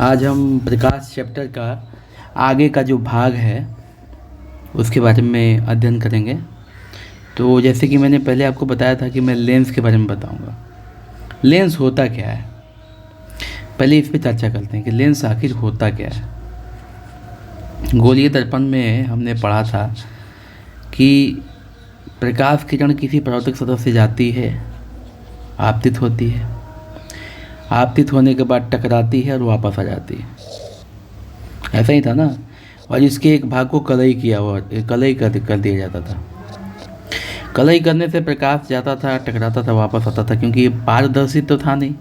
आज हम प्रकाश चैप्टर का आगे का जो भाग है उसके बारे में अध्ययन करेंगे। तो जैसे कि मैंने पहले आपको बताया था कि मैं लेंस के बारे में बताऊंगा। लेंस होता क्या है, पहले इस पे चर्चा करते हैं कि लेंस आखिर होता क्या है। गोलीय दर्पण में हमने पढ़ा था कि प्रकाश किरण किसी परावर्तक सतह से जाती है, आपतित होती है, आपतित होने के बाद टकराती है और वापस आ जाती है। ऐसा ही था ना। और इसके एक भाग को कलई कर दिया जाता था। कलई करने से प्रकाश जाता था, टकराता था, वापस आता था, क्योंकि ये पारदर्शी तो था नहीं।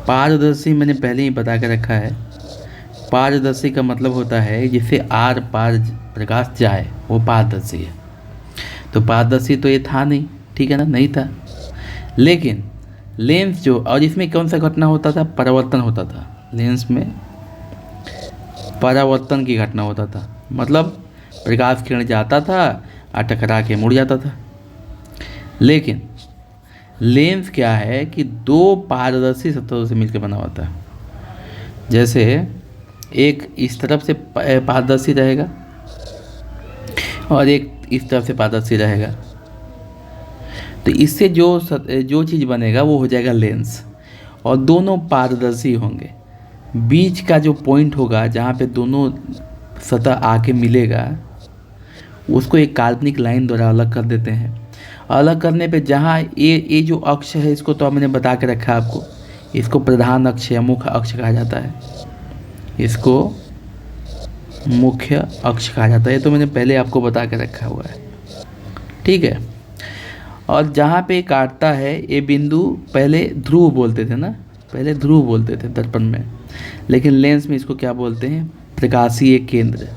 पारदर्शी मैंने पहले ही बता के रखा है। पारदर्शी का मतलब होता है जिससे आर पार प्रकाश जाए, वो पारदर्शी है। तो पारदर्शी तो ये था नहीं, ठीक है ना, नहीं था। लेकिन लेंस जो, और इसमें कौन सा घटना होता था, परावर्तन होता था। लेंस में परावर्तन की घटना होता था, मतलब प्रकाश किरण जाता था और टकरा के मुड़ जाता था। लेकिन लेंस क्या है कि दो पारदर्शी सतहों से मिलकर बना होता है। जैसे एक इस तरफ से पारदर्शी रहेगा और एक इस तरफ से पारदर्शी रहेगा, तो इससे जो चीज़ बनेगा वो हो जाएगा लेंस। और दोनों पारदर्शी होंगे। बीच का जो पॉइंट होगा जहाँ पे दोनों सतह आके मिलेगा, उसको एक काल्पनिक लाइन द्वारा अलग कर देते हैं। अलग करने पे जहाँ ये जो अक्ष है, इसको तो मैंने बता के रखा है आपको, इसको प्रधान अक्ष या मुख्य अक्ष कहा जाता है। इसको मुख्य अक्ष कहा जाता है, तो मैंने पहले आपको बता के रखा हुआ है, ठीक है। और जहाँ पे काटता है ये बिंदु, पहले ध्रुव बोलते थे ना, पहले ध्रुव बोलते थे दर्पण में, लेकिन लेंस में इसको क्या बोलते हैं, प्रकाशीय केंद्र।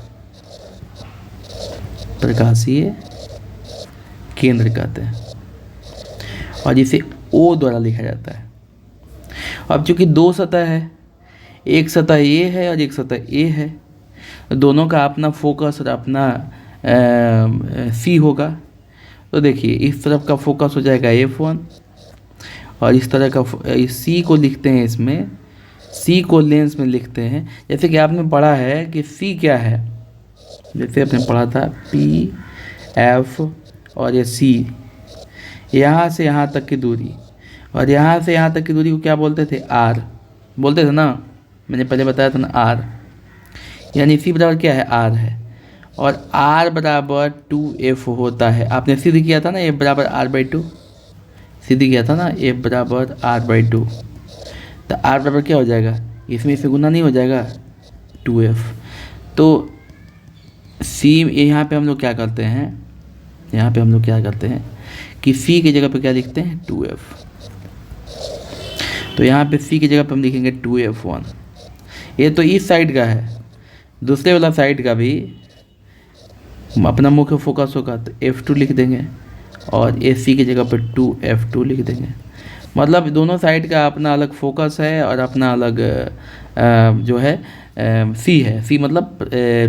प्रकाशीय केंद्र कहते हैं, और इसे O द्वारा लिखा जाता है। अब चूंकि दो सतह है, एक सतह ये है और एक सतह ए है, दोनों का अपना फोकस और अपना C होगा। तो देखिए इस तरफ का फोकस हो जाएगा F1 और इस तरह का C को लिखते हैं, इसमें C को लेंस में लिखते हैं। जैसे कि आपने पढ़ा है कि C क्या है, जैसे आपने पढ़ा था P F और ये C, यहाँ से यहाँ तक की दूरी, और यहाँ से यहाँ तक की दूरी को क्या बोलते थे, R बोलते थे ना। मैंने पहले बताया था ना R, यानी C बराबर क्या है, R है, और R बराबर 2F होता है। आपने सिद्ध किया था ना F बराबर R/2, सिद्ध किया था ना F बराबर R/2। तो R बराबर क्या हो जाएगा, इसमें इसे गुना नहीं हो जाएगा, 2F। तो C यहाँ पे हम लोग क्या करते हैं, यहाँ पे हम लोग क्या करते हैं कि C की जगह पे क्या लिखते हैं, 2F। तो यहाँ पे C की जगह पे हम लिखेंगे 2F1। ये तो इस साइड का है, दूसरे वाला साइड का भी अपना मुख्य फोकस होगा, तो F2 लिख देंगे, और ये C की जगह पर 2F2 लिख देंगे। मतलब दोनों साइड का अपना अलग फोकस है और अपना अलग जो है C है। C मतलब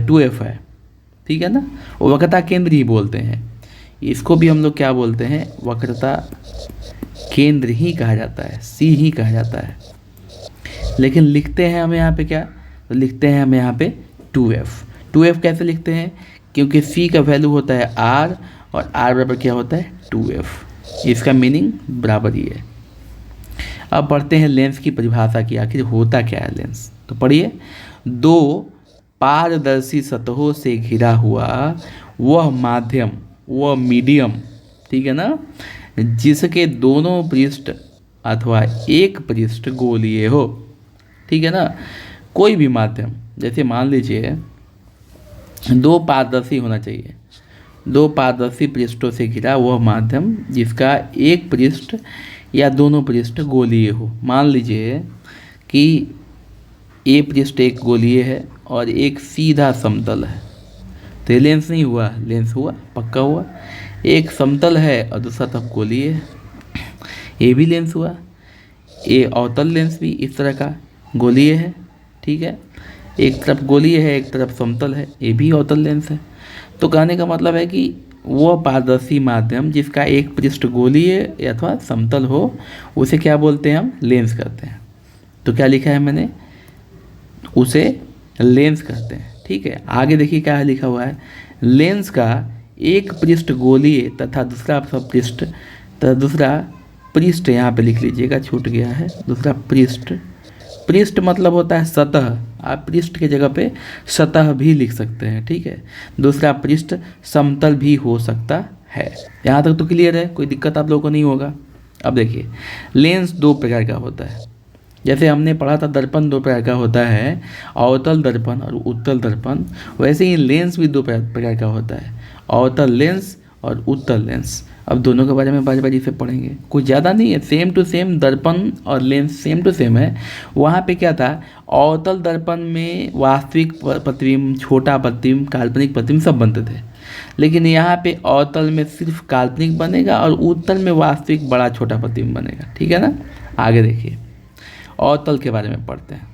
2F है, ठीक है ना। वो वक्रता केंद्र ही बोलते हैं इसको, भी हम लोग क्या बोलते हैं, वक्रता केंद्र ही कहा जाता है, C ही कहा जाता है। लेकिन लिखते हैं हम यहाँ पे क्या, तो लिखते हैं हम यहाँ पे 2F। 2F कैसे लिखते हैं, क्योंकि C का वैल्यू होता है R और R बराबर क्या होता है, 2F। इसका मीनिंग बराबर ही है। अब पढ़ते हैं लेंस की परिभाषा की, आखिर होता क्या है लेंस। तो पढ़िए, दो पारदर्शी सतहों से घिरा हुआ वह माध्यम, वह मीडियम, ठीक है ना, जिसके दोनों पृष्ठ अथवा एक पृष्ठ गोलीय हो, ठीक है ना। कोई भी माध्यम, जैसे मान लीजिए दो पारदर्शी होना चाहिए, दो पारदर्शी पृष्ठों से घिरा वह माध्यम जिसका एक पृष्ठ या दोनों पृष्ठ गोलीय हो। मान लीजिए कि ए पृष्ठ एक गोलीय है और एक सीधा समतल है, तो ये लेंस नहीं हुआ, लेंस हुआ, पक्का हुआ। एक समतल है और दूसरा तरफ गोलीय है, ये भी लेंस हुआ। ये अवतल लेंस भी इस तरह का गोलीय है, ठीक है। एक तरफ गोलीय है, एक तरफ समतल है, ये भी अवतल लेंस है। तो कहने का मतलब है कि वो पारदर्शी माध्यम जिसका एक पृष्ठ गोलीय अथवा समतल हो, उसे क्या बोलते हैं, हम लेंस कहते हैं। तो क्या लिखा है मैंने, उसे लेंस कहते हैं। ठीक है, आगे देखिए क्या लिखा हुआ है, लेंस का एक पृष्ठ गोलीय तथा दूसरा पृष्ठ तथा दूसरा पृष्ठ, यहाँ पे लिख लीजिएगा, छूट गया है, दूसरा पृष्ठ, पृष्ठ मतलब होता है सतह, आप पृष्ठ के जगह पे सतह भी लिख सकते हैं। ठीक है, दूसरा पृष्ठ समतल भी हो सकता है। यहाँ तक तो क्लियर है, कोई दिक्कत आप लोगों को नहीं होगा। अब देखिए, लेंस दो प्रकार का होता है, जैसे हमने पढ़ा था दर्पण दो प्रकार का होता है, अवतल दर्पण और उत्तल दर्पण, वैसे ही लेंस भी दो प्रकार का होता है, अवतल लेंस और उत्तल लेंस। अब दोनों के बारे में बारी बारी से पढ़ेंगे, कुछ ज़्यादा नहीं है, सेम टू सेम दर्पण और लेंस सेम टू सेम है। वहाँ पे क्या था, अवतल दर्पण में वास्तविक प्रतिबिंब, छोटा प्रतिबिंब, काल्पनिक प्रतिबिंब सब बनते थे, लेकिन यहाँ पे अवतल में सिर्फ काल्पनिक बनेगा और उत्तल में वास्तविक बड़ा छोटा प्रतिबिंब बनेगा। ठीक है ना, आगे देखिए, अवतल के बारे में पढ़ते हैं।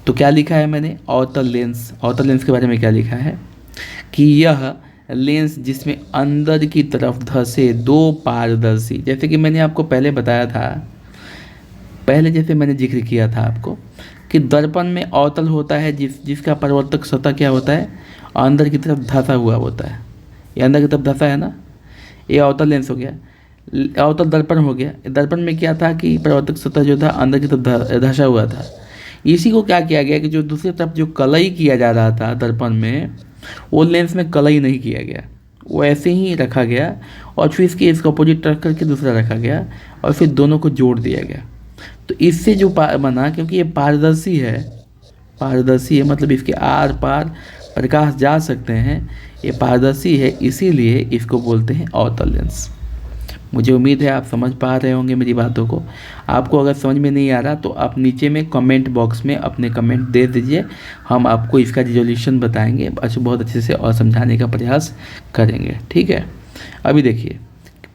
तो क्या लिखा है मैंने, अवतल लेंस, अवतल लेंस के बारे में क्या लिखा है कि यह लेंस जिसमें अंदर की तरफ धंसे दो पारदर्शी, जैसे कि मैंने आपको पहले बताया था, पहले जैसे मैंने जिक्र किया था आपको कि दर्पण में अवतल होता है जिसका परावर्तक सतह क्या होता है, अंदर की तरफ धंसा हुआ होता है, ये अंदर की तरफ धंसा है ना, ये अवतल लेंस हो गया। अवतल दर्पण हो गया, दर्पण में क्या था कि परावर्तक सतह जो था अंदर की तरफ धंसा हुआ था। इसी को क्या किया गया कि जो दूसरी तरफ जो कलई किया जा रहा था दर्पण में, वो लेंस में कलई नहीं किया गया, वो ऐसे ही रखा गया और फिर इसका अपोजिट रख करके दूसरा रखा गया और फिर दोनों को जोड़ दिया गया। तो इससे जो बना, क्योंकि ये पारदर्शी है, पारदर्शी है मतलब इसके आर पार प्रकाश जा सकते हैं, ये पारदर्शी है, इसीलिए इसको बोलते हैं अवतल लेंस। मुझे उम्मीद है आप समझ पा रहे होंगे मेरी बातों को। आपको अगर समझ में नहीं आ रहा तो आप नीचे में कमेंट बॉक्स में अपने कमेंट दे दीजिए, हम आपको इसका रिजोल्यूशन बताएंगे, बहुत अच्छे से और समझाने का प्रयास करेंगे। ठीक है, अभी देखिए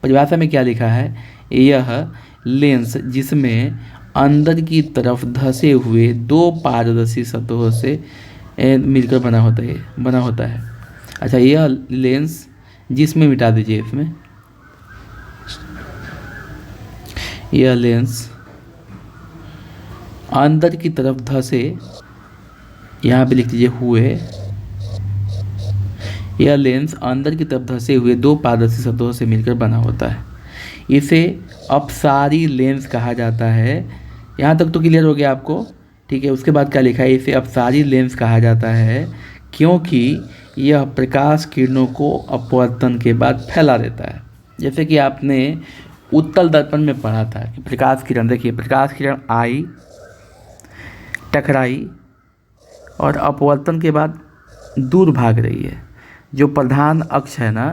परिभाषा में क्या लिखा है, यह लेंस जिसमें अंदर की तरफ धंसे हुए दो पारदर्शी सतहों से मिलकर बना होता है। अच्छा, यह लेंस जिसमें, मिटा दीजिए इसमें, यह लेंस अंदर की तरफ धंसे, यहाँ पे लिख दीजिए हुए, यह लेंस अंदर की तरफ धंसे हुए दो पारदर्शी सतहों से मिलकर बना होता है। इसे अपसारी लेंस कहा जाता है। यहाँ तक तो क्लियर हो गया आपको। ठीक है, उसके बाद क्या लिखा है, इसे अपसारी लेंस कहा जाता है क्योंकि यह प्रकाश किरणों को अपवर्तन के बाद फैला देता है। जैसे कि आपने उत्तल दर्पण में पढ़ा था कि प्रकाश किरण, देखिए प्रकाश किरण आई, टकराई और अपवर्तन के बाद दूर भाग रही है। जो प्रधान अक्ष है ना,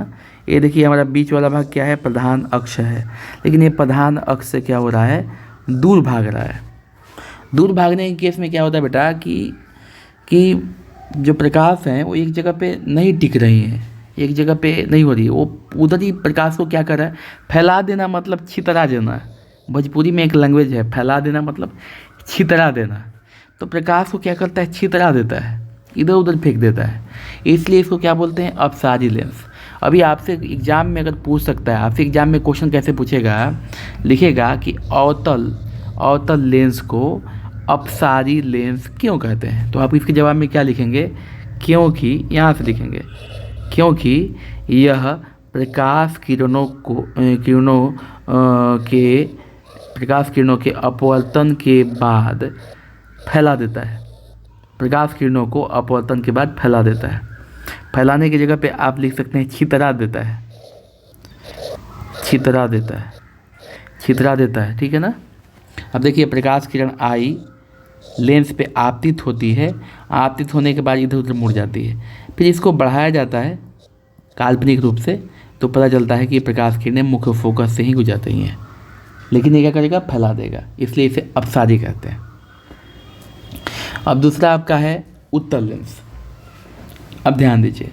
ये देखिए हमारा बीच वाला भाग क्या है, प्रधान अक्ष है, लेकिन ये प्रधान अक्ष से क्या हो रहा है, दूर भाग रहा है। दूर भागने के केस में क्या होता है बेटा कि जो प्रकाश हैं वो एक जगह पे नहीं टिक रही हैं, एक जगह पे नहीं हो रही, वो उधर ही प्रकाश को क्या कर रहा है, फैला देना, मतलब छितरा देना। भोजपुरी में एक लैंग्वेज है, फैला देना मतलब छितरा देना। तो प्रकाश को क्या करता है, छितरा देता है, इधर उधर फेंक देता है, इसलिए इसको क्या बोलते हैं, अपसारी लेंस। अभी आपसे एग्जाम में अगर पूछ सकता है, आपसे एग्जाम में क्वेश्चन कैसे पूछेगा, लिखेगा कि अवतल लेंस को अपसारी लेंस क्यों कहते हैं, तो आप इसके जवाब में क्या लिखेंगे, क्योंकि, यहाँ से लिखेंगे, क्योंकि यह प्रकाश किरणों के अपवर्तन के बाद फैला देता है, प्रकाश किरणों को अपवर्तन के बाद फैला देता है। फैलाने की जगह पे आप लिख सकते हैं छितरा देता है, छितरा देता है। ठीक है ना। अब देखिए प्रकाश किरण आई, लेंस पे आपतित होती है, आपतित होने के बाद इधर उधर मुड़ जाती है, फिर इसको बढ़ाया जाता है काल्पनिक रूप से, तो पता चलता है कि प्रकाश किरणें मुख्य फोकस से ही गुजर रही हैं, लेकिन ये क्या करेगा, फैला देगा, इसलिए इसे अपसारी कहते हैं। अब दूसरा आपका है उत्तल लेंस। अब ध्यान दीजिए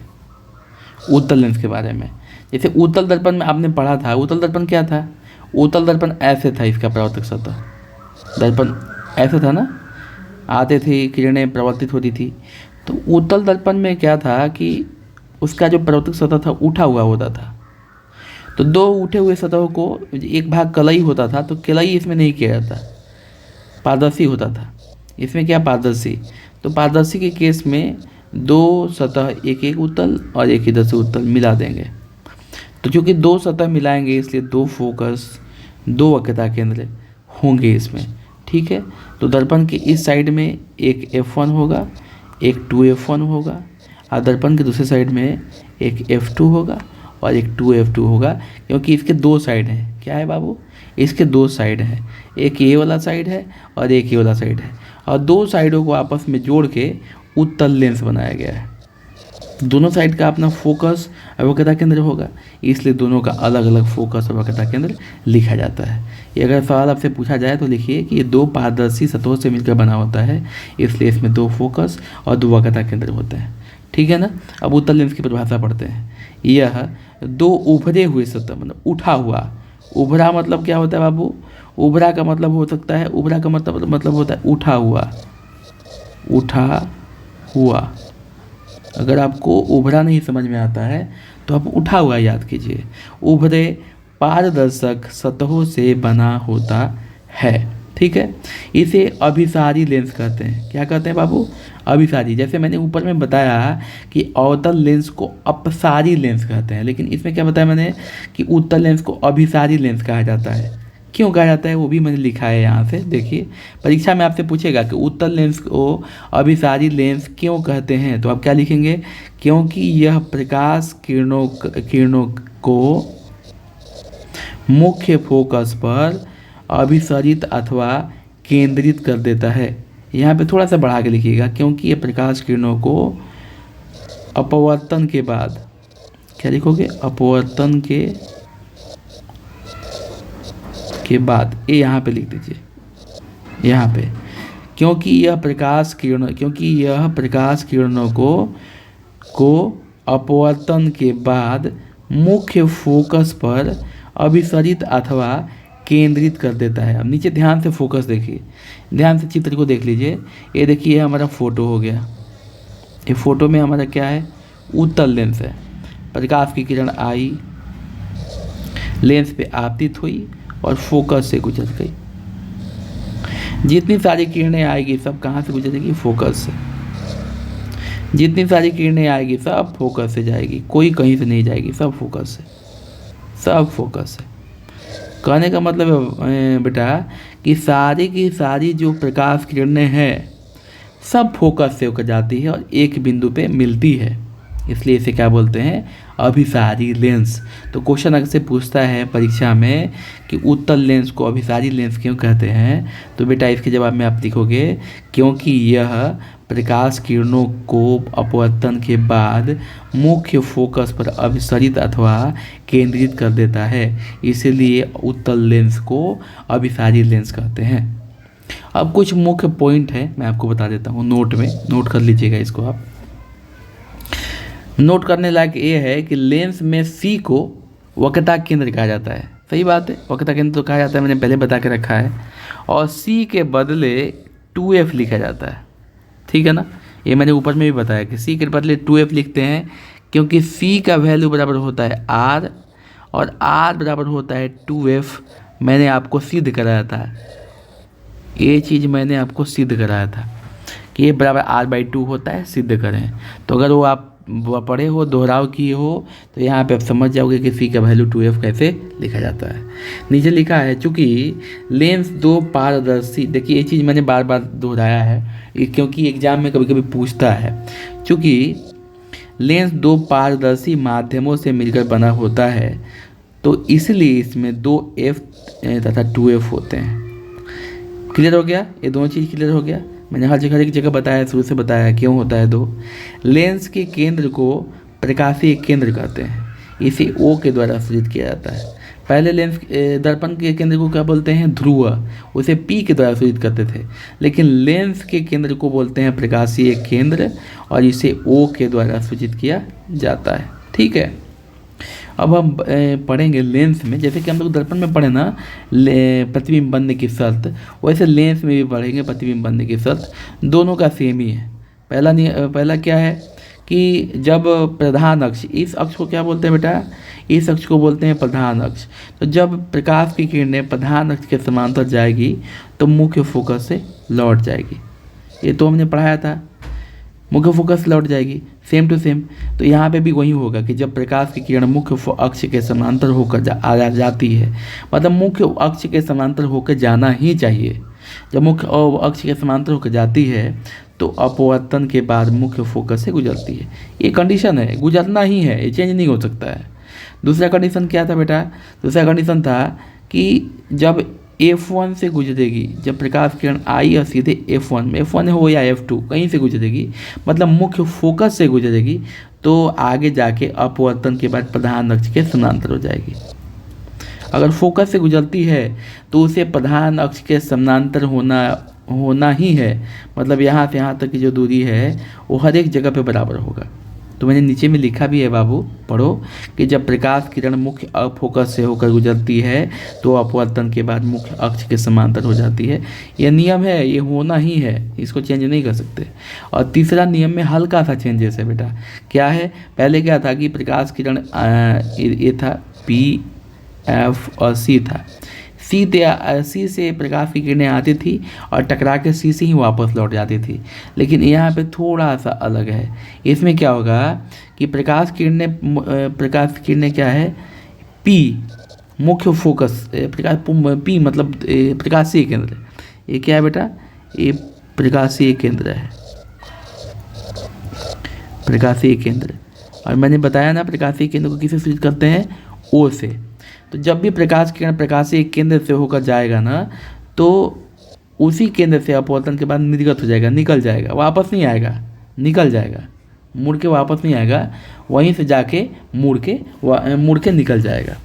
उत्तल लेंस के बारे में। जैसे उत्तल दर्पण में आपने पढ़ा था, उत्तल दर्पण क्या था, उत्तल दर्पण ऐसे था, इसका परावर्तक सतह दर्पण ऐसे था ना, आते थे किरणें प्रवर्तित होती थी। तो उत्तल दर्पण में क्या था कि उसका जो परावर्तक सतह था उठा हुआ होता था, तो दो उठे हुए सतहों को, एक भाग कलई होता था तो कलई इसमें नहीं किया जाता, पारदर्शी होता था, इसमें क्या पारदर्शी, तो पारदर्शी के केस में दो सतह एक एक उत्तल और एक इधर से उत्तल मिला देंगे। तो चूँकि दो सतह मिलाएंगे इसलिए दो फोकस, दो वक्रता केंद्र होंगे इसमें, ठीक है। तो दर्पण के इस साइड में एक F1 होगा, एक 2F1 होगा, और दर्पण के दूसरे साइड में एक F2 होगा और एक 2F2 होगा, क्योंकि इसके दो साइड हैं। क्या है बाबू, इसके दो साइड हैं, एक ये वाला साइड है और एक ये वाला साइड है, और दो साइडों को आपस में जोड़ के उत्तल लेंस बनाया गया है। दोनों साइड का अपना फोकस और वक्रता केंद्र होगा, इसलिए दोनों का अलग अलग फोकस और वक्रता केंद्र लिखा जाता है। ये अगर सवाल आपसे पूछा जाए तो लिखिए कि ये दो पारदर्शी सतहों से मिलकर बना होता है, इसलिए इसमें दो फोकस और दो वक्रता केंद्र होते हैं, ठीक है ना। अब उत्तल लेंस की परिभाषा पढ़ते हैं। यह दो उभरे हुए सतह, मतलब उठा हुआ, उभरा मतलब क्या होता है बाबू, उभरा का मतलब हो सकता है, उभरा का मतलब होता है उठा हुआ, उठा हुआ। अगर आपको उभरा नहीं समझ में आता है तो आप उठा हुआ याद कीजिए। उभरे पारदर्शक सतहों से बना होता है, ठीक है। इसे अभिसारी लेंस कहते हैं। क्या कहते हैं बाबू, अभिसारी। जैसे मैंने ऊपर में बताया कि अवतल लेंस को अपसारी लेंस कहते हैं, लेकिन इसमें क्या बताया मैंने कि उत्तल लेंस को अभिसारी लेंस कहा जाता है। क्यों कहा जाता है वो भी मैंने लिखा है यहाँ से, देखिए। परीक्षा में आपसे पूछेगा कि उत्तल लेंस को अभिसारी लेंस क्यों कहते हैं, तो आप क्या लिखेंगे, क्योंकि यह प्रकाश किरणों को मुख्य फोकस पर अभिसरित अथवा केंद्रित कर देता है। यहाँ पे थोड़ा सा बढ़ा के लिखिएगा, क्योंकि यह प्रकाश किरणों को अपवर्तन के बाद, क्या लिखोगे, अपवर्तन के बाद, ये यहाँ पे लिख दीजिए, यहाँ पे, क्योंकि यह प्रकाश किरणों को अपवर्तन के बाद मुख्य फोकस पर अभिसरित अथवा केंद्रित कर देता है। अब नीचे ध्यान से फोकस देखिए, ध्यान से चित्र को देख लीजिए। ये देखिए हमारा फोटो हो गया, ये फोटो में हमारा क्या है, उत्तल लेंस है। प्रकाश की किरण आई, लेंस पे आपतित हुई और फोकस से गुजर गई। जितनी सारी किरणें आएगी सब कहाँ से गुजरेगी, फोकस से। जितनी सारी किरणें आएगी सब फोकस से जाएगी, कोई कहीं से नहीं जाएगी, सब फोकस से, सब फोकस से। कहने का मतलब है बेटा कि सारी की सारी जो प्रकाश किरणें हैं सब फोकस से होकर जाती है और एक बिंदु पे मिलती है, इसलिए इसे क्या बोलते हैं, अभिसारी लेंस। तो क्वेश्चन अगर से पूछता है परीक्षा में कि उत्तल लेंस को अभिसारी लेंस क्यों कहते हैं, तो बेटा इसके जवाब में आप लिखोगे, क्योंकि यह प्रकाश किरणों को अपवर्तन के बाद मुख्य फोकस पर अभिसरित अथवा केंद्रित कर देता है, इसीलिए उत्तल लेंस को अभिसारी लेंस कहते हैं। अब कुछ मुख्य पॉइंट है मैं आपको बता देता हूँ, नोट में नोट कर लीजिएगा इसको। आप नोट करने लायक ये है कि लेंस में सी को वक्रता केंद्र कहा जाता है। सही बात है, वक्रता केंद्र तो कहा जाता है, मैंने पहले बता के रखा है। और सी के बदले 2F लिखा जाता है, ठीक है ना। ये मैंने ऊपर में भी बताया कि सी के बदले 2F लिखते हैं, क्योंकि सी का वैल्यू बराबर होता है R और R बराबर होता है 2F। मैंने आपको सिद्ध कराया था, ये चीज़ मैंने आपको सिद्ध कराया था कि ये बराबर R/2 होता है, सिद्ध करें। तो अगर वो आप पढ़े हो, दोहराव किए हो, तो यहाँ पे आप समझ जाओगे कि सी का वैल्यू 2F कैसे लिखा जाता है। नीचे लिखा है, चूँकि लेंस दो पारदर्शी, देखिए ये चीज़ मैंने बार बार दोहराया है क्योंकि एग्जाम में कभी कभी पूछता है। चूँकि लेंस दो पारदर्शी माध्यमों से मिलकर बना होता है, तो इसलिए इसमें 2F तथा 2F होते हैं। क्लियर हो गया, ये दोनों चीज़ क्लियर हो गया। मैंने हर एक जगह बताया, शुरू से बताया क्यों होता है दो। लेंस के केंद्र को प्रकाशीय केंद्र कहते हैं, इसे O के द्वारा सूचित किया जाता है। पहले लेंस दर्पण के केंद्र को क्या बोलते हैं, ध्रुव, उसे P के द्वारा सूचित करते थे, लेकिन लेंस के केंद्र को बोलते हैं प्रकाशीय केंद्र और इसे O के द्वारा सूचित किया जाता है, ठीक है। अब हम पढ़ेंगे लेंस में, जैसे कि हम लोग दर्पण में पढ़े ना प्रतिबिंब बनने की शर्त, वैसे लेंस में भी पढ़ेंगे प्रतिबिंब बनने की शर्त। दोनों का सेम ही है। पहला क्या है कि जब प्रधान अक्ष, इस अक्ष को क्या बोलते हैं बेटा, इस अक्ष को बोलते हैं प्रधान अक्ष। तो जब प्रकाश की किरणें प्रधान अक्ष के समांतर जाएगी तो मुख्य फोकस से लौट जाएगी, ये तो हमने पढ़ाया था, मुख्य फोकस लौट जाएगी सेम टू सेम। तो यहाँ पे भी वही होगा कि जब प्रकाश की किरण मुख्य अक्ष के समांतर होकर जाती है, मतलब मुख्य अक्ष के समांतर होकर जाना ही चाहिए। जब मुख्य अक्ष के समांतर होकर जाती है तो अपवर्तन के बाद मुख्य फोकस से गुजरती है। ये कंडीशन है, गुजरना ही है, ये चेंज नहीं हो सकता है। दूसरा कंडीशन क्या था बेटा? दूसरा कंडीशन था कि जब F1 से गुजरेगी, जब प्रकाश किरण आई और सीधे F1 हो या F2 कहीं से गुजरेगी, मतलब मुख्य फोकस से गुजरेगी, तो आगे जाके अपवर्तन के बाद प्रधान अक्ष के समांतर हो जाएगी। अगर फोकस से गुजरती है तो उसे प्रधान अक्ष के समांतर होना ही है, मतलब यहाँ से यहाँ तक की जो दूरी है वो हर एक जगह पे बराबर होगा। तो मैंने नीचे में लिखा भी है बाबू, पढ़ो कि जब प्रकाश किरण मुख्य फोकस से होकर गुजरती है तो अपवर्तन के बाद मुख्य अक्ष के समांतर हो जाती है। यह नियम है, ये होना ही है, इसको चेंज नहीं कर सकते। और तीसरा नियम में हल्का सा चेंजेस है बेटा। क्या है? पहले क्या था कि प्रकाश किरण ये था P, F और C था। सी से प्रकाश की किरणें आती थी और टकरा के सी से ही वापस लौट जाती थी। लेकिन यहाँ पे थोड़ा सा अलग है। इसमें क्या होगा कि प्रकाश किरणें क्या है? पी मुख्य फोकस, पी मतलब प्रकाशीय केंद्र। ये क्या है बेटा? ये प्रकाशीय केंद्र है, प्रकाशीय केंद्र। और मैंने बताया ना प्रकाशीय केंद्र को किससे सूचित करते हैं? ओ से। तो जब भी प्रकाश किरण प्रकाशीय केंद्र से होकर जाएगा ना, तो उसी केंद्र से अपवर्तन के बाद निर्गत हो जाएगा, निकल जाएगा, वापस नहीं आएगा, निकल जाएगा, मुड़ के वापस नहीं आएगा, वहीं से जाके मुड़ के निकल जाएगा।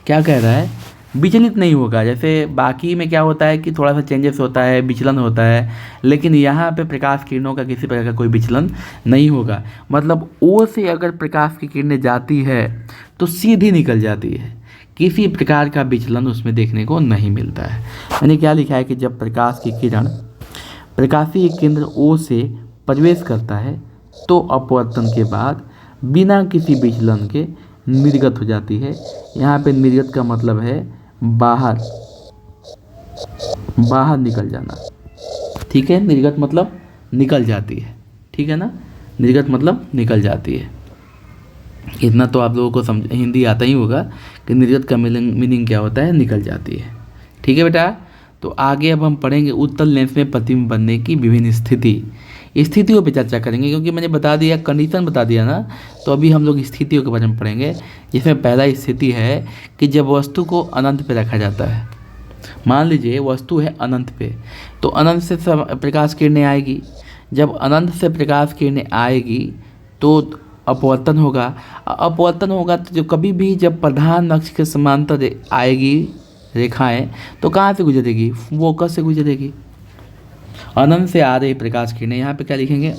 क्या कह रहा है? विचलित नहीं होगा। जैसे बाकी में क्या होता है कि थोड़ा सा चेंजेस होता है, विचलन होता है, लेकिन यहाँ पे प्रकाश किरणों का किसी प्रकार का कोई विचलन नहीं होगा। मतलब ओ से अगर प्रकाश की किरणें जाती है तो सीधी निकल जाती है, किसी प्रकार का विचलन उसमें देखने को नहीं मिलता है। मैंने क्या लिखा है कि जब प्रकाश की किरण प्रकाशीय केंद्र O से प्रवेश करता है तो अपवर्तन के बाद बिना किसी विचलन के निर्गत हो जाती है। यहाँ पे निर्गत का मतलब है बाहर निकल जाना, ठीक है? निर्गत मतलब निकल जाती है, ठीक है ना? निर्गत मतलब निकल जाती है। इतना तो आप लोगों को हिंदी आता ही होगा कि निर्गत का मीनिंग क्या होता है? निकल जाती है, ठीक है बेटा? तो आगे अब हम पढ़ेंगे उत्तल लेंस में प्रतिबिंब बनने की विभिन्न स्थितियों पे चर्चा करेंगे, क्योंकि मैंने बता दिया, कंडीशन बता दिया ना, तो अभी हम लोग स्थितियों के बारे में पढ़ेंगे। जिसमें पहला स्थिति है कि जब वस्तु को अनंत पे रखा जाता है। मान लीजिए वस्तु है अनंत पे, तो अनंत से प्रकाश किरणें आएगी। जब अनंत से प्रकाश किरणें आएगी तो अपवर्तन होगा तो जो कभी भी जब प्रधान अक्ष के समांतर आएगी रेखाएं, तो कहाँ से गुजरेगी? फोकस से गुजरेगी। अनंत से आ रही प्रकाश किरणें, यहाँ पे क्या लिखेंगे?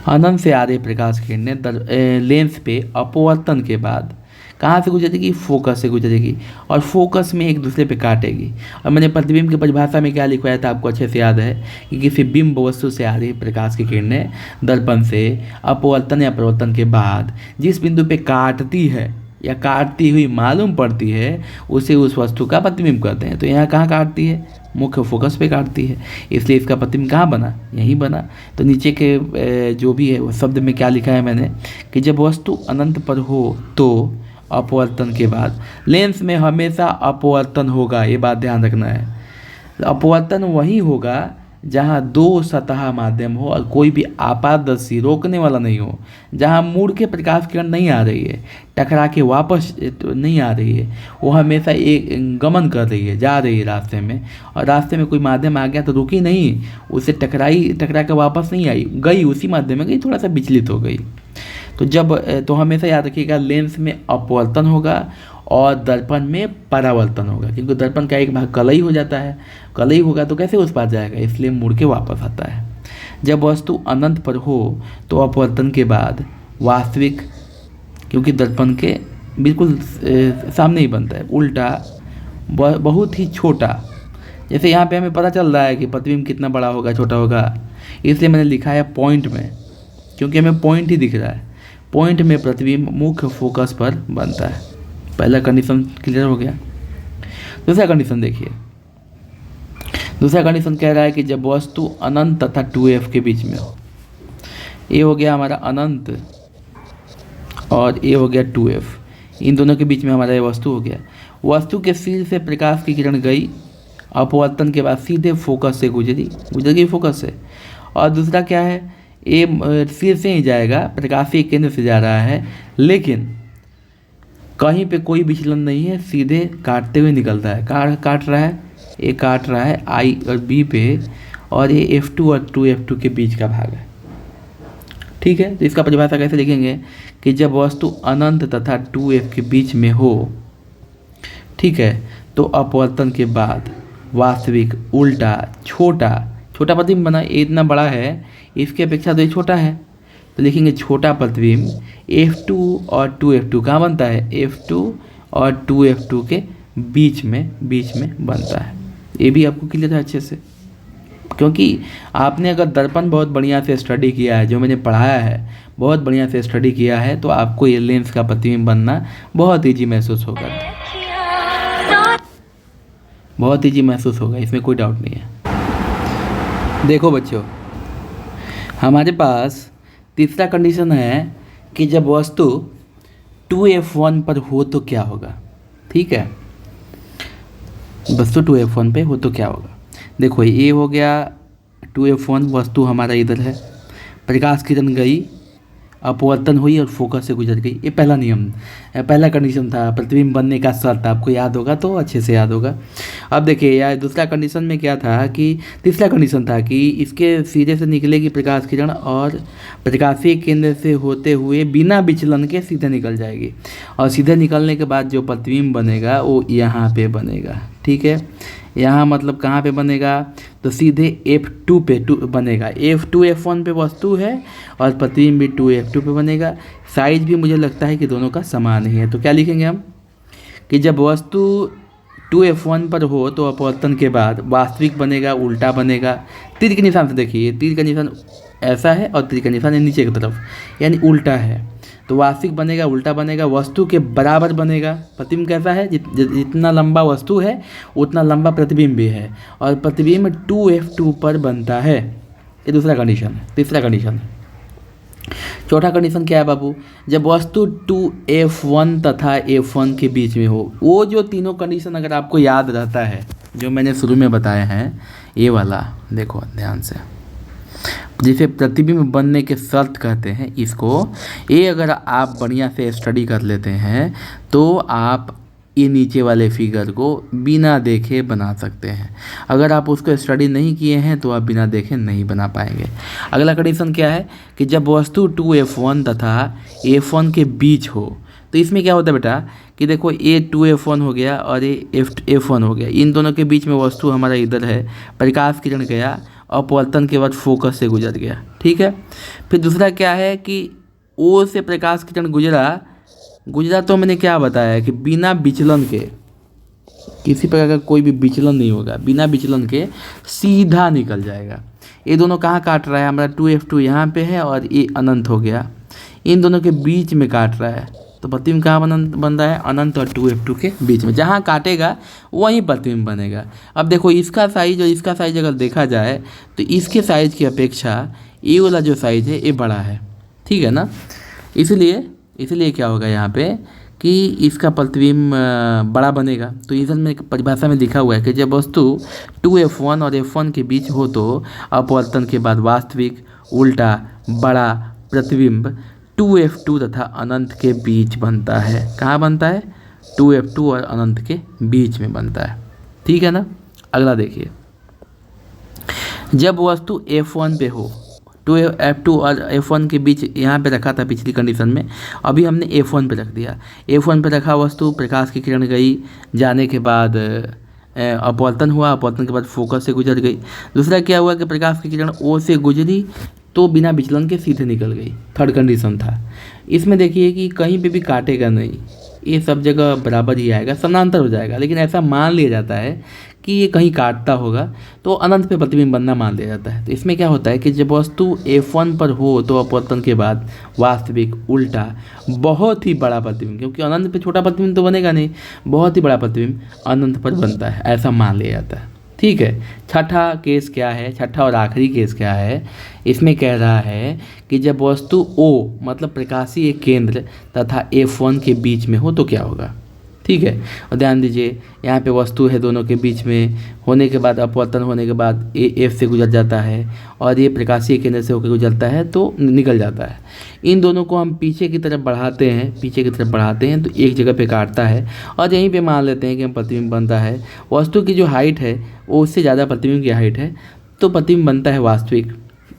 अनंत से आ रही प्रकाश किरणें लेंस पे अपवर्तन के बाद कहाँ से गुजरेगी? फोकस से गुजरेगी, और फोकस में एक दूसरे पे काटेगी। और मैंने प्रतिबिंब की परिभाषा में क्या लिखवाया था, आपको अच्छे से याद है कि किसी बिंब वस्तु से आ रही प्रकाश की किरणें दर्पण से अपवर्तन या प्रवर्तन के बाद जिस बिंदु पे काटती है या काटती हुई मालूम पड़ती है, उसे उस वस्तु का प्रतिबिंब कहते हैं। तो यहाँ कहाँ काटती है? मुख्य फोकस पे काटती है, इसलिए इसका प्रतिबिंब कहाँ बना? यहीं बना। तो नीचे के जो भी है वो शब्द में क्या लिखा है मैंने कि जब वस्तु अनंत पर हो तो अपवर्तन के बाद लेंस में हमेशा अपवर्तन होगा। ये बात ध्यान रखना है। अपवर्तन वही होगा जहाँ दो सतह माध्यम हो और कोई भी आपातदर्शी रोकने वाला नहीं हो, जहाँ मुड़ के प्रकाश किरण नहीं आ रही है, टकरा के वापस नहीं आ रही है, वो हमेशा एक गमन कर रही है, जा रही है रास्ते में, और रास्ते में कोई माध्यम आ गया तो रुकी नहीं, उसे टकरा के वापस नहीं आई, गई उसी माध्यम में गई, थोड़ा सा विचलित हो गई। तो हमेशा याद रखिएगा लेंस में अपवर्तन होगा और दर्पण में परावर्तन होगा, क्योंकि दर्पण का एक भाग कलई हो जाता है, कलई होगा तो कैसे उस पार जाएगा, इसलिए मुड़ के वापस आता है। जब वस्तु अनंत पर हो तो अपवर्तन के बाद वास्तविक, क्योंकि दर्पण के बिल्कुल सामने ही बनता है, उल्टा बहुत ही छोटा, जैसे यहाँ पे हमें पता चल रहा है कि प्रतिबिंब कितना बड़ा होगा छोटा होगा, इसलिए मैंने लिखा है पॉइंट में, क्योंकि हमें पॉइंट ही दिख रहा है। पॉइंट में प्रतिबिंब मुख्य फोकस पर बनता है। पहला कंडीशन क्लियर हो गया। दूसरा कंडीशन देखिए, दूसरा कंडीशन कह रहा है कि जब वस्तु अनंत तथा 2f के बीच में हो। ये हो गया हमारा अनंत और ये हो गया 2f, इन दोनों के बीच में हमारा ये वस्तु हो गया। वस्तु के सिर से प्रकाश की किरण गई, अपवर्तन के बाद सीधे फोकस से गुजर गई फोकस से। और दूसरा क्या है, ये सिर से ही जाएगा, प्रकाशीय केंद्र से जा रहा है, लेकिन कहीं पे कोई विचलन नहीं है, सीधे काटते हुए निकलता है। काट रहा है, ये काट रहा है आई और बी पे, और ये F2 और 2F2 के बीच का भाग है। ठीक है, तो इसका परिभाषा कैसे लिखेंगे कि जब वस्तु अनंत तथा 2f के बीच में हो, ठीक है, तो अपवर्तन के बाद वास्तविक उल्टा छोटा प्रतिबिंब बना। ये इतना बड़ा है, इसकी अपेक्षा तो ये छोटा है, तो लिखेंगे छोटा प्रतिबिंब F2 और 2F2 कहाँ बनता है, F2 और 2F2 के बीच में बनता है। ये भी आपको क्लियर है अच्छे से, क्योंकि आपने अगर दर्पण बहुत बढ़िया से स्टडी किया है, जो मैंने पढ़ाया है बहुत बढ़िया से स्टडी किया है, तो आपको ये लेंस का प्रतिबिंब बनना बहुत ईजी महसूस होगा, बहुत ईजी महसूस होगा, इसमें कोई डाउट नहीं है। देखो बच्चों, हमारे पास तीसरा कंडीशन है कि जब वस्तु 2f1 पर हो तो क्या होगा। ठीक है, वस्तु 2f1 पे हो तो क्या होगा। देखो ये हो गया 2f1, वस्तु हमारा इधर है, प्रकाश किरण गई, अपवर्तन हुई और फोकस से गुजर गई। ये पहला नियम, पहला कंडीशन था, प्रतिबिंब बनने का शर्त। आपको याद होगा तो अच्छे से याद होगा। अब देखिए यार, दूसरा कंडीशन में क्या था कि तीसरा कंडीशन था कि इसके सिरे से निकलेगी प्रकाश किरण और प्रकाशीय केंद्र से होते हुए बिना विचलन के सीधे निकल जाएगी, और सीधे निकलने के बाद जो प्रतिबिंब बनेगा वो यहाँ पे बनेगा। ठीक है, यहाँ मतलब कहाँ पे बनेगा, तो सीधे F2 पे बनेगा। F2 F1 पे वस्तु है और प्रतिबिंब भी 2F2 पे बनेगा। साइज भी मुझे लगता है कि दोनों का समान ही है। तो क्या लिखेंगे हम कि जब वस्तु 2F1 पर हो तो अपवर्तन के बाद वास्तविक बनेगा, उल्टा बनेगा। तीर के निशान से देखिए, तीर का निशान ऐसा है और तीर का निशान नीचे की तरफ, यानी उल्टा है। तो वास्तविक बनेगा, उल्टा बनेगा, वस्तु के बराबर बनेगा। प्रतिबिंब कैसा है, जितना लंबा वस्तु है उतना लंबा प्रतिबिंब भी है, और प्रतिबिंब 2F2 पर बनता है। ये दूसरा कंडीशन है। तीसरा कंडीशन है। चौथा कंडीशन क्या है बाबू, जब वस्तु 2F1 तथा F1 के बीच में हो। वो जो तीनों कंडीशन अगर आपको याद रहता है, जो मैंने शुरू में बताया है, ये वाला देखो ध्यान से, जिसे प्रतिबिंब बनने के शर्त कहते हैं, इसको ये अगर आप बढ़िया से स्टडी कर लेते हैं तो आप ये नीचे वाले फिगर को बिना देखे बना सकते हैं। अगर आप उसको स्टडी नहीं किए हैं तो आप बिना देखे नहीं बना पाएंगे। अगला कंडीशन क्या है कि जब वस्तु 2F1 तथा F1 के बीच हो, तो इसमें क्या होता है बेटा कि देखो ये 2F1 हो गया और ये F1 हो गया, इन दोनों के बीच में वस्तु हमारा इधर है, प्रकाश किरण गया, अपवर्तन के बाद फोकस से गुजर गया। ठीक है, फिर दूसरा क्या है कि O से प्रकाश किरण गुजरा तो मैंने क्या बताया कि बिना विचलन के, किसी प्रकार का कोई भी विचलन नहीं होगा, बिना विचलन के सीधा निकल जाएगा। ये दोनों कहाँ काट रहा है, हमारा 2F2 यहाँ पे है और ये अनंत हो गया, इन दोनों के बीच में काट रहा है। तो प्रतिबिंब कहाँ बन रहा है, अनंत और 2F2 के बीच में, जहाँ काटेगा वहीं प्रतिबिंब बनेगा। अब देखो इसका साइज और इसका साइज अगर देखा जाए तो इसके साइज की अपेक्षा ये वाला जो साइज है ये बड़ा है। ठीक है ना, इसलिए क्या होगा यहाँ पे कि इसका प्रतिबिंब बड़ा बनेगा। तो इधर में परिभाषा में लिखा हुआ है कि जब वस्तु 2F1 और F1 के बीच हो तो अपवर्तन के बाद वास्तविक, उल्टा, बड़ा प्रतिबिंब 2F2 तथा अनंत के बीच बनता है। कहाँ बनता है, 2F2 और अनंत के बीच में बनता है। ठीक है ना। अगला देखिए, जब वस्तु F1 पे हो, 2F2 और F1 के बीच यहाँ पे रखा था पिछली कंडीशन में, अभी हमने F1 पे रख दिया। F1 पे रखा वस्तु, प्रकाश की किरण गई, जाने के बाद अपवर्तन हुआ, अपवर्तन के बाद फोकस से गुजर गई। दूसरा क्या हुआ कि प्रकाश की किरण O से गुजरी तो बिना विचलन के सीधे निकल गई। थर्ड कंडीशन था। इसमें देखिए कि कहीं पे भी काटेगा नहीं, ये सब जगह बराबर ही आएगा, समानांतर हो जाएगा, लेकिन ऐसा मान लिया जाता है कि ये कहीं काटता होगा तो अनंत पे प्रतिबिंब बनना मान लिया जाता है। तो इसमें क्या होता है कि जब वस्तु F1 पर हो तो अपवर्तन के बाद वास्तविक, उल्टा, बहुत ही बड़ा प्रतिबिंब, क्योंकि अनंत पे छोटा प्रतिबिंब तो बनेगा नहीं, बहुत ही बड़ा प्रतिबिंब अनंत पर बनता है, ऐसा मान लिया जाता है। ठीक है। छठा केस क्या है, छठा और आखिरी केस क्या है, इसमें कह रहा है कि जब वस्तु O मतलब प्रकाशीय केंद्र तथा F1 के बीच में हो तो क्या होगा। ठीक है, और ध्यान दीजिए यहाँ पे वस्तु है दोनों के बीच में होने के बाद, अपवर्तन होने के बाद F से गुजर जाता है और ये प्रकाशीय केंद्र से होकर गुजरता है तो निकल जाता है। इन दोनों को हम पीछे की तरफ बढ़ाते हैं, पीछे की तरफ बढ़ाते हैं तो एक जगह पे काटता है और यहीं पे मान लेते हैं कि हम प्रतिबिंब बनता है। वस्तु की जो हाइट है वो उससे ज़्यादा प्रतिबिंब की हाइट है तो प्रतिबिंब बनता है वास्तविक,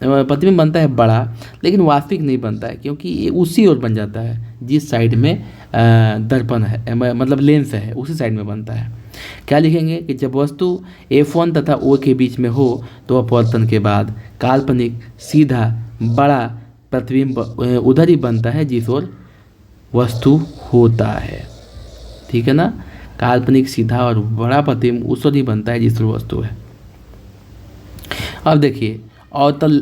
प्रतिबिंब बनता है बड़ा, लेकिन वास्तविक नहीं बनता है क्योंकि ये उसी ओर बन जाता है जिस साइड में दर्पण है, मतलब लेंस है उसी साइड में बनता है। क्या लिखेंगे कि जब वस्तु F1 तथा O के बीच में हो तो अपवर्तन के बाद काल्पनिक सीधा बड़ा प्रतिबिंब उधर ही बनता है जिस ओर वस्तु होता है। ठीक है ना, काल्पनिक सीधा और बड़ा प्रतिबिंब उस ओर ही बनता है जिस ओर वस्तु है। अब देखिए अवतल,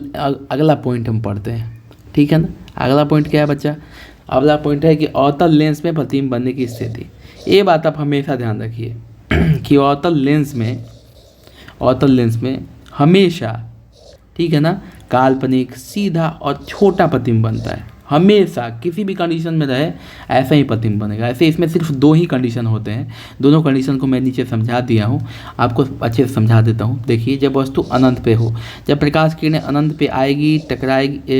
अगला पॉइंट हम पढ़ते हैं। ठीक है ना, अगला पॉइंट क्या है बच्चा, अगला पॉइंट है कि अवतल लेंस में प्रतिबिंब बनने की स्थिति। ये बात आप हमेशा ध्यान रखिए कि अवतल लेंस में हमेशा, ठीक है ना, काल्पनिक सीधा और छोटा प्रतिबिंब बनता है। हमेशा किसी भी कंडीशन में रहे ऐसा ही प्रतिबिंब बनेगा। ऐसे इसमें सिर्फ 2 ही कंडीशन होते हैं, दोनों कंडीशन को मैं नीचे समझा दिया हूँ, आपको अच्छे से समझा देता हूँ। देखिए जब वस्तु अनंत पे हो, जब प्रकाश किरणें अनंत पे आएगी,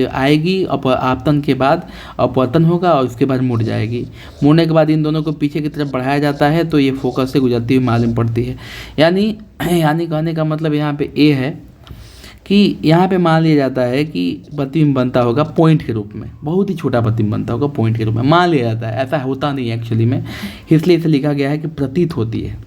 आएगी आपतन के बाद अपवर्तन होगा और उसके बाद मुड़ जाएगी। मुड़ने के बाद इन दोनों को पीछे की तरफ बढ़ाया जाता है तो ये फोकस से गुजरती हुई मालूम पड़ती है। यानी कहने का मतलब यहाँ पे ये है कि यहाँ पे मान लिया जाता है कि प्रतिबिंब बनता होगा पॉइंट के रूप में, बहुत ही छोटा प्रतिबिंब बनता होगा पॉइंट के रूप में, मान लिया जाता है, ऐसा होता नहीं है एक्चुअली में, इसलिए इसे लिखा गया है कि प्रतीत होती है।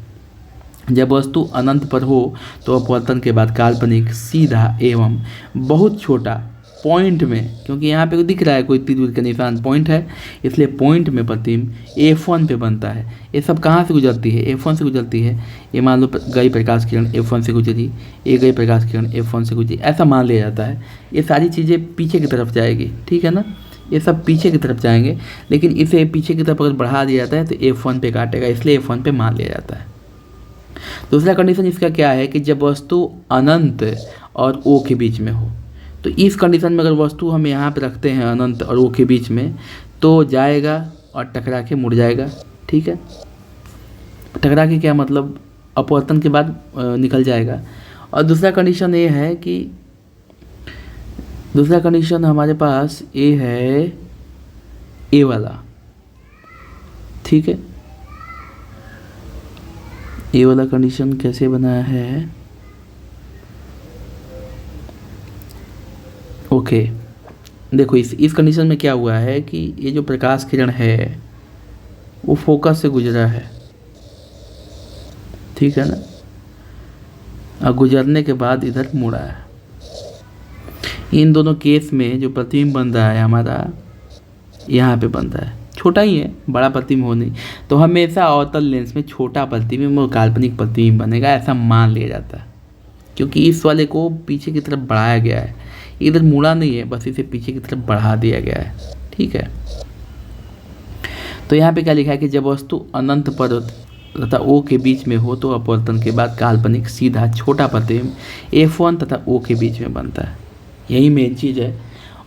जब वस्तु अनंत पर हो तो अपवर्तन के बाद काल्पनिक सीधा एवं बहुत छोटा पॉइंट में, क्योंकि यहाँ पे दिख रहा है कोई तीर का निशान पॉइंट है, इसलिए पॉइंट में प्रतिबिंब F1 पे बनता है। ये सब कहाँ से गुजरती है, F1 से गुजरती है। ये मान लो गई प्रकाश किरण F1 से गुजरी, ये गई प्रकाश किरण F1 से गुजरी, ऐसा मान लिया जाता है। ये सारी चीज़ें पीछे की तरफ जाएगी, ठीक है ना, ये सब पीछे की तरफ जाएंगे, लेकिन इसे पीछे की तरफ अगर बढ़ा दिया जाता है तो F1 पे काटेगा, इसलिए F1 पे मान लिया जाता है। दूसरा कंडीशन इसका क्या है कि जब वस्तु अनंत और O के बीच में हो, तो इस कंडीशन में अगर वस्तु हम यहाँ पे रखते हैं अनंत और O के बीच में तो जाएगा और टकरा के मुड़ जाएगा। ठीक है, टकरा के क्या मतलब, अपवर्तन के बाद निकल जाएगा। और दूसरा कंडीशन ये है कि दूसरा कंडीशन हमारे पास ये है ए वाला, ठीक है, ए वाला कंडीशन कैसे बनाया है, ओके देखो इस कंडीशन में क्या हुआ है कि ये जो प्रकाश किरण है वो फोकस से गुजरा है, ठीक है ना, और गुजरने के बाद इधर मुड़ा है। इन दोनों केस में जो प्रतिबिंब बन रहा है हमारा यहाँ पे बन रहा है, छोटा ही है, बड़ा प्रतिबिंब हो नहीं, तो हमेशा अवतल लेंस में छोटा प्रतिबिंब और काल्पनिक प्रतिबिंब बनेगा, ऐसा मान लिया जाता है, क्योंकि इस वाले को पीछे की तरफ बढ़ाया गया है, इधर मुड़ा नहीं है, बस इसे पीछे की तरफ बढ़ा दिया गया है। ठीक है, तो यहाँ पे क्या लिखा है कि जब वस्तु अनंत पर तथा O के बीच में हो तो अपवर्तन के बाद काल्पनिक सीधा छोटा प्रतिबिंब F1 तथा O के बीच में बनता है। यही मेन चीज़ है,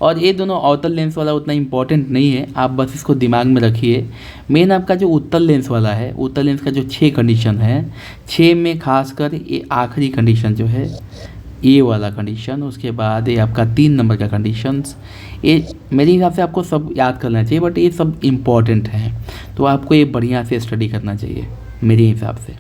और ये दोनों अवतल लेंस वाला उतना इम्पोर्टेंट नहीं है, आप बस इसको दिमाग में रखिए। मेन आपका जो उत्तल लेंस वाला है, उत्तल लेंस का जो 6 कंडीशन है, 6 में खासकर ये आखिरी कंडीशन जो है ये वाला कंडीशन, उसके बाद ये आपका 3 नंबर का कंडीशंस, ये मेरे हिसाब से आपको सब याद करना चाहिए, बट ये सब इम्पॉर्टेंट हैं, तो आपको ये बढ़िया से स्टडी करना चाहिए मेरे हिसाब से।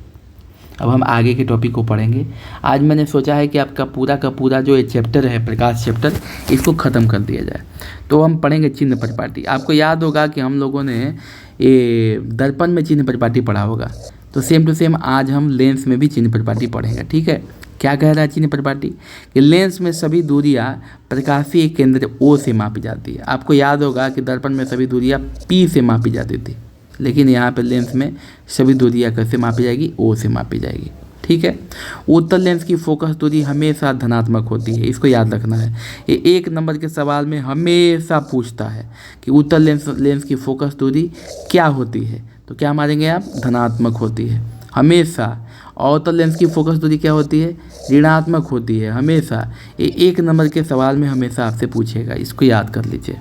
अब हम आगे के टॉपिक को पढ़ेंगे। आज मैंने सोचा है कि आपका पूरा का पूरा जो ये चैप्टर है प्रकाश चैप्टर, इसको ख़त्म कर दिया जाए। तो हम पढ़ेंगे चिन्ह परिपाटी। आपको याद होगा कि हम लोगों ने ये दर्पण में चिन्ह परिपाटी पढ़ा होगा, तो सेम टू सेम आज हम लेंस में भी चिन्ह परिपाटी पढ़ेंगे। ठीक है, क्या कह रहा है चिन्ह परिपाटी कि लेंस में सभी दूरियां प्रकाशीय केंद्र O से मापी जाती है। आपको याद होगा कि दर्पण में सभी दूरियां P से मापी जाती थी, लेकिन यहाँ पे लेंस में सभी दूरियां कैसे मापी जाएगी, O से मापी जाएगी। ठीक है, उत्तल लेंस की फोकस दूरी हमेशा धनात्मक होती है, इसको याद रखना है। ये 1 नंबर के सवाल में हमेशा पूछता है कि उत्तल लेंस की फोकस दूरी क्या होती है, तो क्या मारेंगे आप, धनात्मक होती है हमेशा। अवतल लेंस की फोकस दूरी क्या होती है, ऋणात्मक होती है हमेशा। ये 1 नंबर के सवाल में हमेशा आपसे पूछेगा, इसको याद कर लीजिए।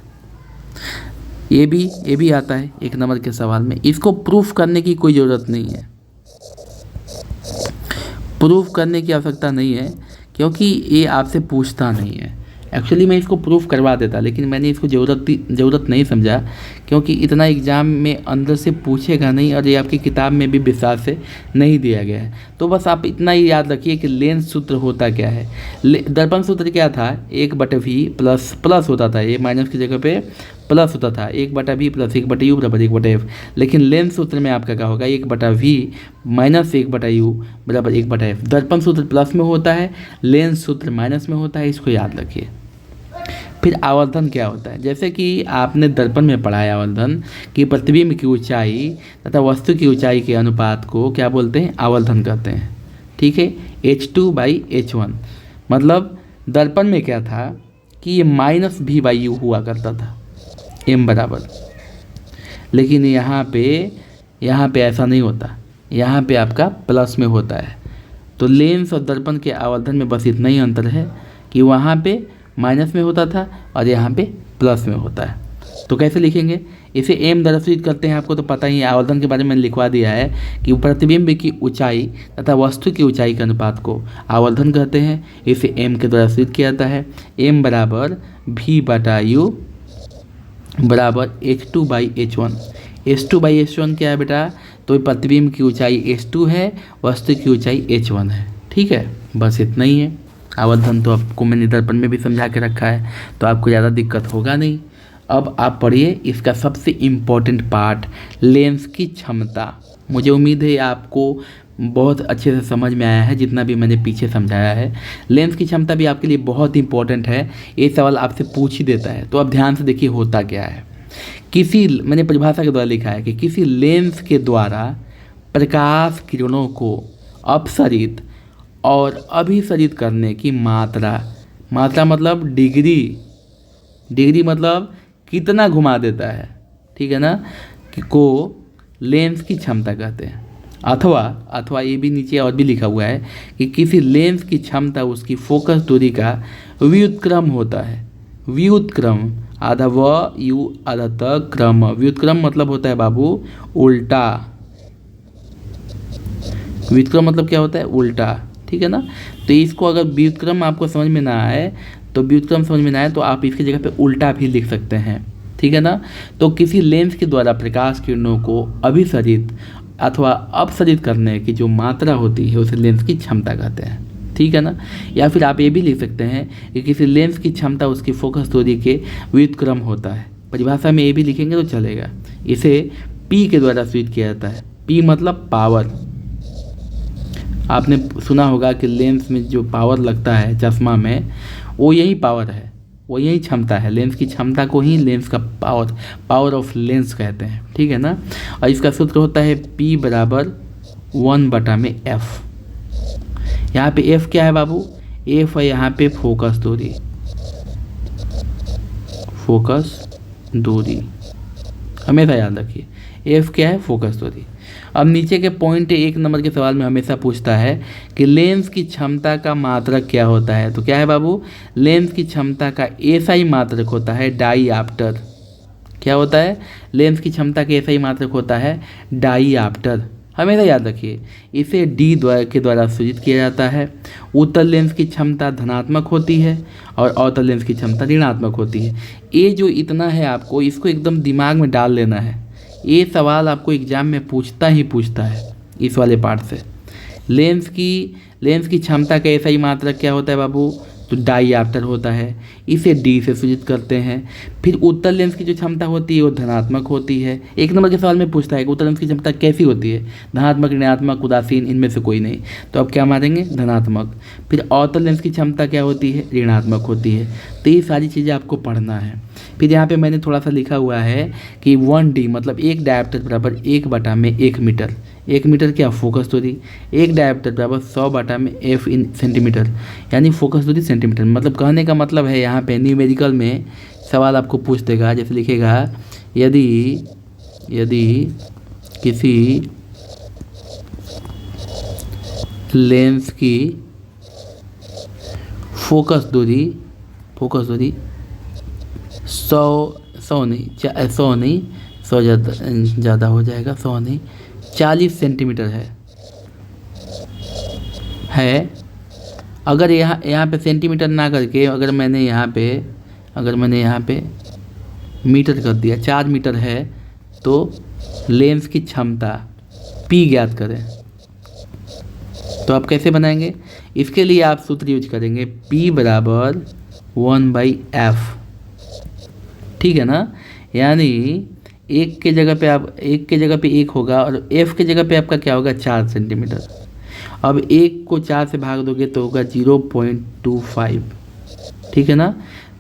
ये भी आता है 1 नंबर के सवाल में। इसको प्रूफ करने की कोई ज़रूरत नहीं है, प्रूफ करने की आवश्यकता नहीं है, क्योंकि ये आपसे पूछता नहीं है। एक्चुअली मैं इसको प्रूफ करवा देता, लेकिन मैंने इसको ज़रूरत नहीं समझा, क्योंकि इतना एग्ज़ाम में अंदर से पूछेगा नहीं और ये आपकी किताब में भी विस्तार से नहीं दिया गया है। तो बस आप इतना ही याद रखिए कि लेंस सूत्र होता क्या है। दर्पण सूत्र क्या था, 1/v प्लस होता था, ये माइनस की जगह पे प्लस होता था, 1/v प्लस 1/u बराबर 1/f। लेकिन लेंस सूत्र में आपका क्या होगा, 1/v माइनस 1/u बराबर 1/f। दर्पण सूत्र प्लस में होता है, लेंस सूत्र माइनस में होता है, इसको याद रखिए। फिर आवर्धन क्या होता है, जैसे कि आपने दर्पण में पढ़ा है आवर्धन कि प्रतिबिंब की ऊंचाई तथा वस्तु की ऊंचाई के अनुपात को क्या बोलते हैं, आवर्धन कहते हैं। ठीक है, H2/H1। मतलब दर्पण में क्या था कि ये -v/u हुआ करता था m बराबर, लेकिन यहाँ पे ऐसा नहीं होता, यहाँ पे आपका प्लस में होता है। तो लेंस और दर्पण के आवर्धन में बस इतना ही अंतर है कि वहाँ पे माइनस में होता था और यहाँ पे प्लस में होता है। तो कैसे लिखेंगे, इसे m द्वारा सूचित करते हैं, आपको तो पता ही है। आवर्धन के बारे में लिखवा दिया है कि प्रतिबिंब की ऊंचाई तथा वस्तु की ऊंचाई के अनुपात को आवर्धन कहते हैं, इसे m के द्वारा सूचित किया जाता है। m बराबर v/u बराबर H2/H1। H2/H1 क्या है बेटा, तो प्रतिबिंब की ऊंचाई H2 है, वस्तु की ऊंचाई H1 है। ठीक है, बस इतना ही है। आवर्धन तो आपको मैंने दर्पण में भी समझा के रखा है, तो आपको ज़्यादा दिक्कत होगा नहीं। अब आप पढ़िए इसका सबसे इम्पोर्टेंट पार्ट, लेंस की क्षमता। मुझे उम्मीद है आपको बहुत अच्छे से समझ में आया है, जितना भी मैंने पीछे समझाया है। लेंस की क्षमता भी आपके लिए बहुत इंपॉर्टेंट है, ये सवाल आपसे पूछ ही देता है। तो अब ध्यान से देखिए होता क्या है। मैंने परिभाषा के द्वारा लिखा है कि किसी लेंस के द्वारा प्रकाश किरणों को अपसरित और अभिसरित करने की मात्रा मतलब डिग्री मतलब कितना घुमा देता है, ठीक है ना, को लेंस की क्षमता कहते हैं। अथवा ये भी नीचे और भी लिखा हुआ है कि किसी लेंस की क्षमता उसकी फोकस दूरी का व्युत्क्रम होता है। व्युत्क्रम, आधा व यू आधा त क्रम। व्युत्क्रम मतलब होता है बाबू उल्टा। व्युत्क्रम मतलब क्या होता है, उल्टा। ठीक है ना, तो इसको अगर व्युत्क्रम आपको समझ में ना आए तो आप इसकी जगह पे उल्टा भी लिख सकते हैं। ठीक है ना, तो किसी लेंस के द्वारा प्रकाश किरणों को अभिसरित अथवा अपसरित करने की जो मात्रा होती है उसे लेंस की क्षमता कहते हैं। ठीक है ना, या फिर आप ये भी लिख सकते हैं कि किसी लेंस की क्षमता उसकी फोकस दूरी के व्युत्क्रम होता है। परिभाषा में ये भी लिखेंगे तो चलेगा। इसे P के द्वारा सूचित किया जाता है। P मतलब पावर। आपने सुना होगा कि लेंस में जो पावर लगता है चश्मा में, वो यही पावर है, वो यही क्षमता है। लेंस की क्षमता को ही लेंस का पावर ऑफ लेंस कहते हैं। ठीक है ना, और इसका सूत्र होता है P बराबर 1/f। यहाँ पे F क्या है बाबू, F है यहाँ पे फोकस दूरी। हमेशा याद रखिए F क्या है, फोकस दूरी। अब नीचे के पॉइंट 1 नंबर के सवाल में हमेशा पूछता है कि लेंस की क्षमता का मात्रक क्या होता है। तो क्या है बाबू, लेंस की क्षमता का SI मात्रक होता है डाईऑप्टर। क्या होता है, लेंस की क्षमता का SI मात्रक होता है डाईऑप्टर। हमेशा याद रखिए, इसे D के द्वारा सूचित किया जाता है। उत्तल लेंस की क्षमता धनात्मक होती है और अवतल लेंस की क्षमता ऋणात्मक होती है। ये जो इतना है आपको इसको एकदम दिमाग में डाल लेना है। ये सवाल आपको एग्जाम में पूछता है इस वाले पार्ट से। लेंस की क्षमता का SI मात्रक क्या होता है बाबू, तो डाईऑप्टर होता है। इसे D से सूचित करते हैं। फिर उत्तल लेंस की जो क्षमता होती है वो धनात्मक होती है। 1 नंबर के सवाल में पूछता है कि उत्तल लेंस की क्षमता कैसी होती है, धनात्मक, ऋणात्मक, उदासीन, इनमें से कोई नहीं। तो अब क्या मारेंगे, धनात्मक। फिर अवतल लेंस की क्षमता क्या होती है, ऋणात्मक होती है। तो ये सारी चीज़ें आपको पढ़ना है। फिर यहाँ पे मैंने थोड़ा सा लिखा हुआ है कि 1D मतलब 1 डायोप्टर बराबर 1/1 मीटर। 1 मीटर क्या, फोकस दूरी। 1 डायोप्टर बराबर 100/f इन सेंटीमीटर, यानी फोकस दूरी सेंटीमीटर। मतलब कहने का मतलब है यहाँ पे न्यूमेरिकल में सवाल आपको पूछ देगा, जैसे लिखेगा यदि किसी लेंस की फोकस दूरी 100 नहीं 100 ज़्यादा हो जाएगा, 100 नहीं 40 सेंटीमीटर है। अगर यहाँ पे सेंटीमीटर ना करके अगर मैंने यहाँ पे मीटर कर दिया, 4 मीटर है, तो लेंस की क्षमता P ज्ञात करें। तो आप कैसे बनाएंगे? इसके लिए आप सूत्र यूज करेंगे P बराबर 1/f, ठीक है ना। यानी एक के जगह पे 1 होगा और f के जगह पे आपका क्या होगा, 4 सेंटीमीटर। अब 1 को 4 से भाग दोगे तो होगा 0.25, ठीक है ना।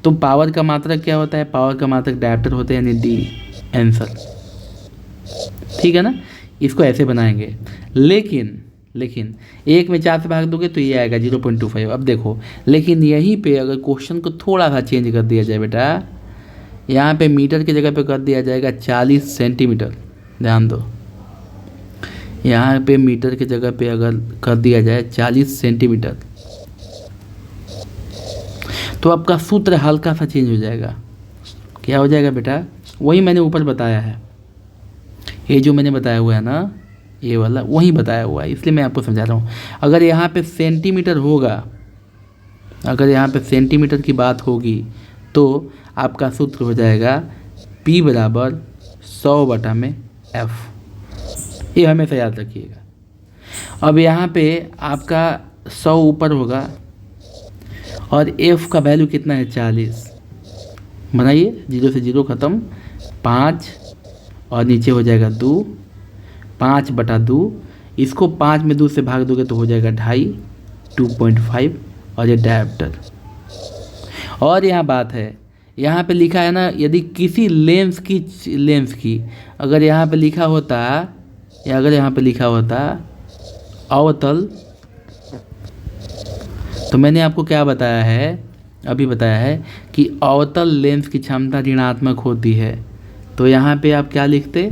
तो पावर का मात्रक क्या होता है? पावर का मात्रक डायरेक्टर होते हैं, यानी D आंसर, ठीक है ना। इसको ऐसे बनाएंगे, लेकिन 1 में 4 से भाग दोगे तो ये आएगा 0.25। अब देखो, लेकिन यहीं पे अगर क्वेश्चन को थोड़ा सा चेंज कर दिया जाए बेटा, यहाँ पे मीटर की जगह पे कर दिया जाएगा 40 सेंटीमीटर। ध्यान दो, यहाँ पे मीटर की जगह पे अगर कर दिया जाए 40 सेंटीमीटर, तो आपका सूत्र हल्का सा चेंज हो जाएगा। क्या हो जाएगा बेटा? वही मैंने ऊपर बताया है, ये जो मैंने बताया हुआ है ना, ये वाला वही बताया हुआ है, इसलिए मैं आपको समझा रहा हूँ। अगर यहाँ पे सेंटीमीटर होगा, अगर यहाँ पे सेंटीमीटर की बात होगी, तो आपका सूत्र हो जाएगा P बराबर 100/f। ये हमेशा याद रखिएगा। अब यहाँ पे आपका 100 ऊपर होगा और f का वैल्यू कितना है, 40। बनाइए, 0 से 0 ख़त्म, 5 और नीचे हो जाएगा 2, 5/2। इसको 5 में 2 से भाग दोगे तो हो जाएगा 2.5, 2.5, और ये डायरेक्टर। और यहाँ बात है, यहाँ पे लिखा है ना, यदि किसी लेंस की अगर यहाँ पे लिखा होता, या अगर यहाँ पे लिखा होता अवतल, तो मैंने आपको क्या बताया है, अभी बताया है कि अवतल लेंस की क्षमता ऋणात्मक होती है। तो यहाँ पे आप क्या लिखते,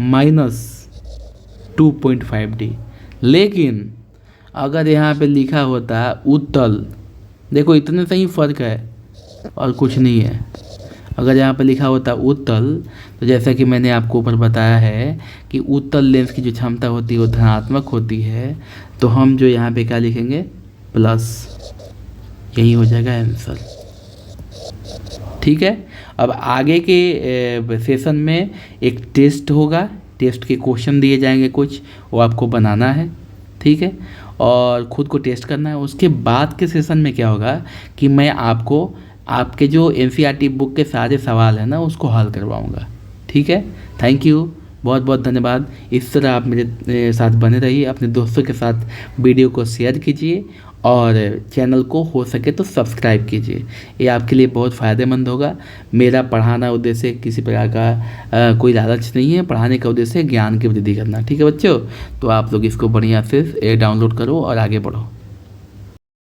-2.5D। लेकिन अगर यहाँ पे लिखा होता उत्तल, देखो इतने से ही फ़र्क है और कुछ नहीं है। अगर यहाँ पे लिखा होता उत्तल, तो जैसा कि मैंने आपको ऊपर बताया है कि उत्तल लेंस की जो क्षमता होती है वो धनात्मक होती है, तो हम जो यहाँ पे क्या लिखेंगे, प्लस। यही हो जाएगा आंसर, ठीक है। अब आगे के सेशन में एक टेस्ट होगा, टेस्ट के क्वेश्चन दिए जाएंगे कुछ, वो आपको बनाना है, ठीक है, और ख़ुद को टेस्ट करना है। उसके बाद के सेशन में क्या होगा कि मैं आपको आपके जो NCERT बुक के सारे सवाल हैं ना, उसको हल करवाऊँगा, ठीक है। थैंक यू, बहुत बहुत धन्यवाद। इस तरह आप मेरे साथ बने रहिए, अपने दोस्तों के साथ वीडियो को शेयर कीजिए और चैनल को हो सके तो सब्सक्राइब कीजिए। ये आपके लिए बहुत फ़ायदेमंद होगा। मेरा पढ़ाना उद्देश्य किसी प्रकार का कोई लालच नहीं है, पढ़ाने का उद्देश्य ज्ञान की वृद्धि करना, ठीक है बच्चों। तो आप लोग इसको बढ़िया से डाउनलोड करो और आगे बढ़ो।